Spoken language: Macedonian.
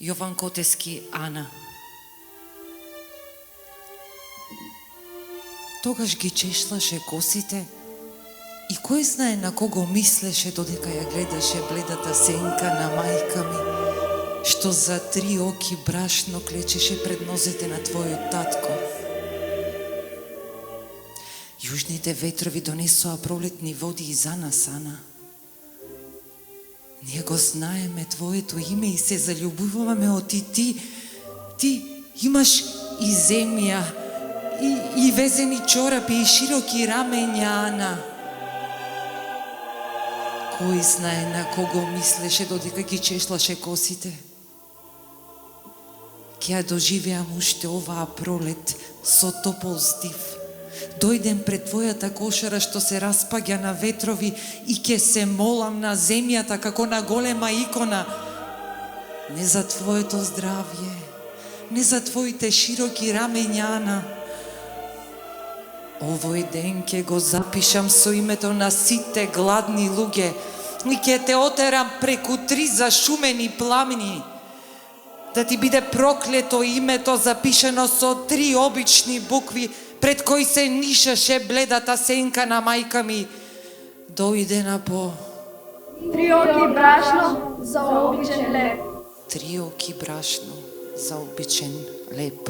Јован Котески, Ана. Тогаш ги чешлаше косите и кој знае на кого мислеше додека ја гледаше бледата сенка на мајка ми, што за 3 оки брашно клечеше пред нозете на твојот татко. Јужните ветрови донесоа пролетни води и за нас, Ана. Ние го знаеме твоето име и се заљубуваме од ти. Ти имаш и земја, и везени чорапи, и широки рамења, Ана. Кој знае на кого мислеше додека ги чешлаше косите? Ќе ја доживеам уште оваа пролет со топол здив. Дојдем пред твојата кошара што се распаѓа на ветрови и ќе се молам на земјата како на голема икона. Не за твоето здравје, не за твоите широки рамења, Ана. Овој ден ќе го запишам со името на сите гладни луѓе и ќе те отерам преку 3 зашумени пламени. Да ти биде проклето името запишено со 3 обични букви пред кои се нишаше бледата сенка на мајка ми. Дојде на по 3 оки брашно за обичен леп. 3 оки брашно за обичен леп.